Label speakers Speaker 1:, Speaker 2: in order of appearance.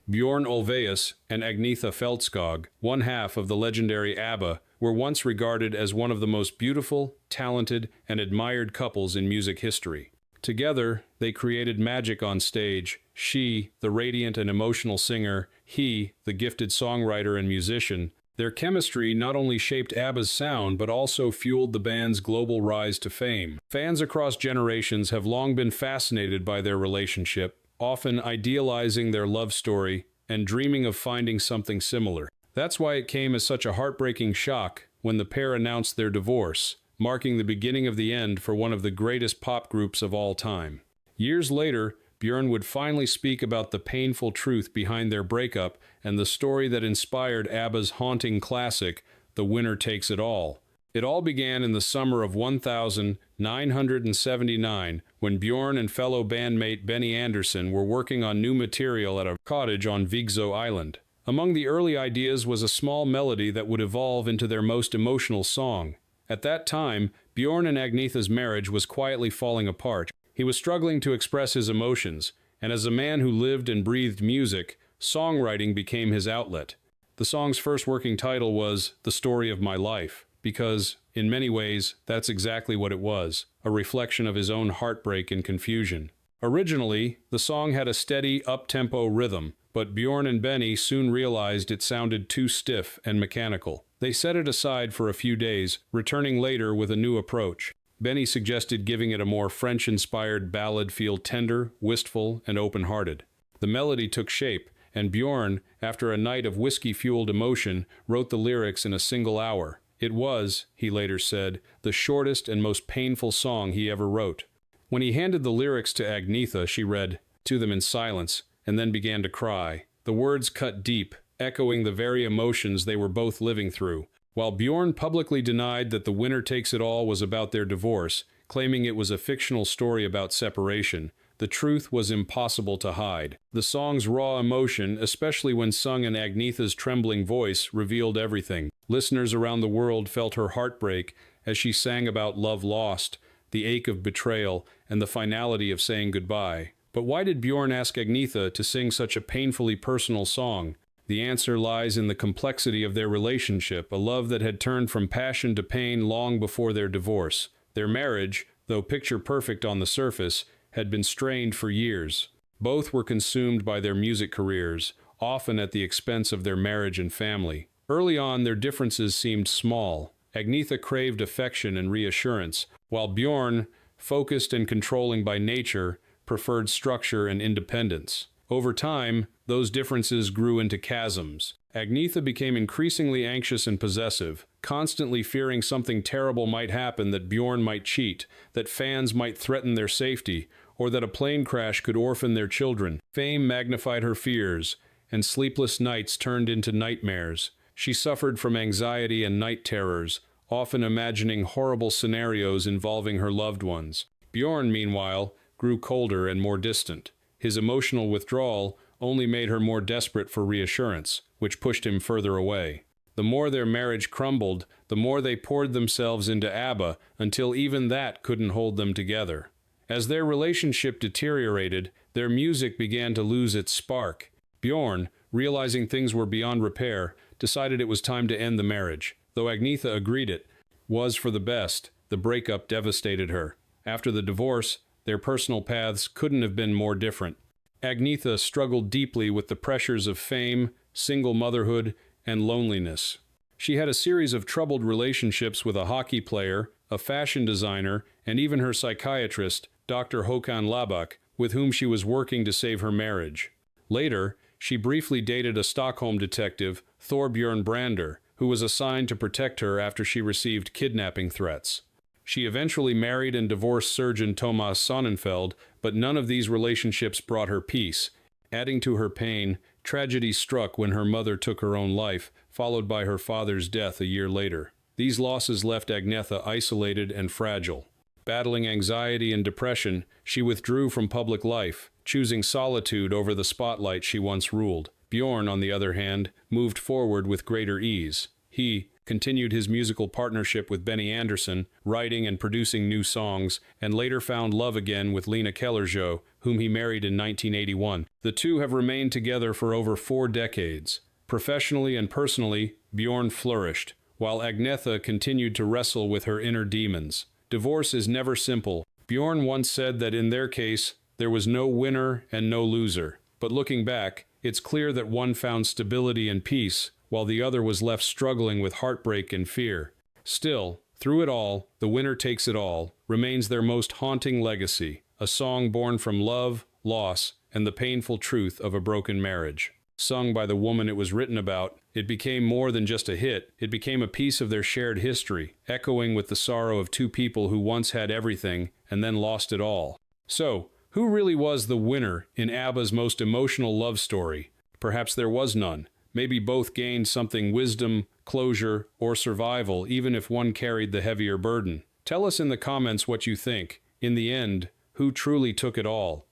Speaker 1: Bjorn Ulvaeus and Agnetha Fältskog, one half of the legendary ABBA, were once regarded as one of the most beautiful, talented, and admired couples in music history. Together, they created magic on stage, she, the radiant and emotional singer, he, the gifted songwriter and musician. Their chemistry not only shaped ABBA's sound but also fueled the band's global rise to fame. Fans across generations have long been fascinated by their relationship, often idealizing their love story and dreaming of finding something similar. That's why it came as such a heartbreaking shock when the pair announced their divorce, marking the beginning of the end for one of the greatest pop groups of all time. Years later, Bjorn would finally speak about the painful truth behind their breakup and the story that inspired ABBA's haunting classic, The Winner Takes It All. It all began in the summer of 1979 when Bjorn and fellow bandmate Benny Andersson were working on new material at a cottage on Vigso Island. Among the early ideas was a small melody that would evolve into their most emotional song. At that time, Bjorn and Agnetha's marriage was quietly falling apart. He was struggling to express his emotions, and as a man who lived and breathed music, songwriting became his outlet. The song's first working title was The Story of My Life, because, in many ways, that's exactly what it was, a reflection of his own heartbreak and confusion. Originally, the song had a steady, up-tempo rhythm, but Bjorn and Benny soon realized it sounded too stiff and mechanical. They set it aside for a few days, returning later with a new approach. Benny suggested giving it a more French-inspired ballad feel tender, wistful, and open-hearted. The melody took shape, and Bjorn, after a night of whiskey-fueled emotion, wrote the lyrics in a single hour. It was, he later said, the shortest and most painful song he ever wrote. When he handed the lyrics to Agnetha, she read to them in silence, and then began to cry. The words cut deep, echoing the very emotions they were both living through. While Bjorn publicly denied that The Winner Takes It All was about their divorce, claiming it was a fictional story about separation, the truth was impossible to hide. The song's raw emotion, especially when sung in Agnetha's trembling voice, revealed everything. Listeners around the world felt her heartbreak as she sang about love lost, the ache of betrayal, and the finality of saying goodbye. But why did Bjorn ask Agnetha to sing such a painfully personal song? The answer lies in the complexity of their relationship, a love that had turned from passion to pain long before their divorce. Their marriage, though picture-perfect on the surface, had been strained for years. Both were consumed by their music careers, often at the expense of their marriage and family. Early on, their differences seemed small. Agnetha craved affection and reassurance, while Bjorn, focused and controlling by nature, preferred structure and independence. Over time, those differences grew into chasms. Agnetha became increasingly anxious and possessive, constantly fearing something terrible might happen, that Bjorn might cheat, that fans might threaten their safety, or that a plane crash could orphan their children. Fame magnified her fears, and sleepless nights turned into nightmares. She suffered from anxiety and night terrors, often imagining horrible scenarios involving her loved ones. Bjorn, meanwhile, grew colder and more distant. His emotional withdrawal only made her more desperate for reassurance, which pushed him further away. The more their marriage crumbled, the more they poured themselves into ABBA, until even that couldn't hold them together. As their relationship deteriorated, their music began to lose its spark. Bjorn, realizing things were beyond repair, decided it was time to end the marriage. Though Agnetha agreed it was for the best, the breakup devastated her. After the divorce, their personal paths couldn't have been more different. Agnetha struggled deeply with the pressures of fame, single motherhood, and loneliness. She had a series of troubled relationships with a hockey player, a fashion designer, and even her psychiatrist, Dr. Håkan Labak, with whom she was working to save her marriage. Later, she briefly dated a Stockholm detective, Thorbjörn Brander, who was assigned to protect her after she received kidnapping threats. She eventually married and divorced surgeon Thomas Sonnenfeld, but none of these relationships brought her peace. Adding to her pain, tragedy struck when her mother took her own life, followed by her father's death a year later. These losses left Agnetha isolated and fragile. Battling anxiety and depression, she withdrew from public life, choosing solitude over the spotlight she once ruled. Bjorn, on the other hand, moved forward with greater ease. He, continued his musical partnership with Benny Andersson, writing and producing new songs, and later found love again with Lena Kellerjoe, whom he married in 1981. The two have remained together for over 4 decades. Professionally and personally, Bjorn flourished, while Agnetha continued to wrestle with her inner demons. Divorce is never simple. Bjorn once said that in their case, there was no winner and no loser. But looking back, it's clear that one found stability and peace, while the other was left struggling with heartbreak and fear. Still, through it all, The Winner Takes It All remains their most haunting legacy, a song born from love, loss, and the painful truth of a broken marriage. Sung by the woman it was written about, it became more than just a hit, it became a piece of their shared history, echoing with the sorrow of two people who once had everything and then lost it all. So, who really was the winner in ABBA's most emotional love story? Perhaps there was none. Maybe both gained something: wisdom, closure, or survival, even if one carried the heavier burden. Tell us in the comments what you think. In the end, who truly took it all?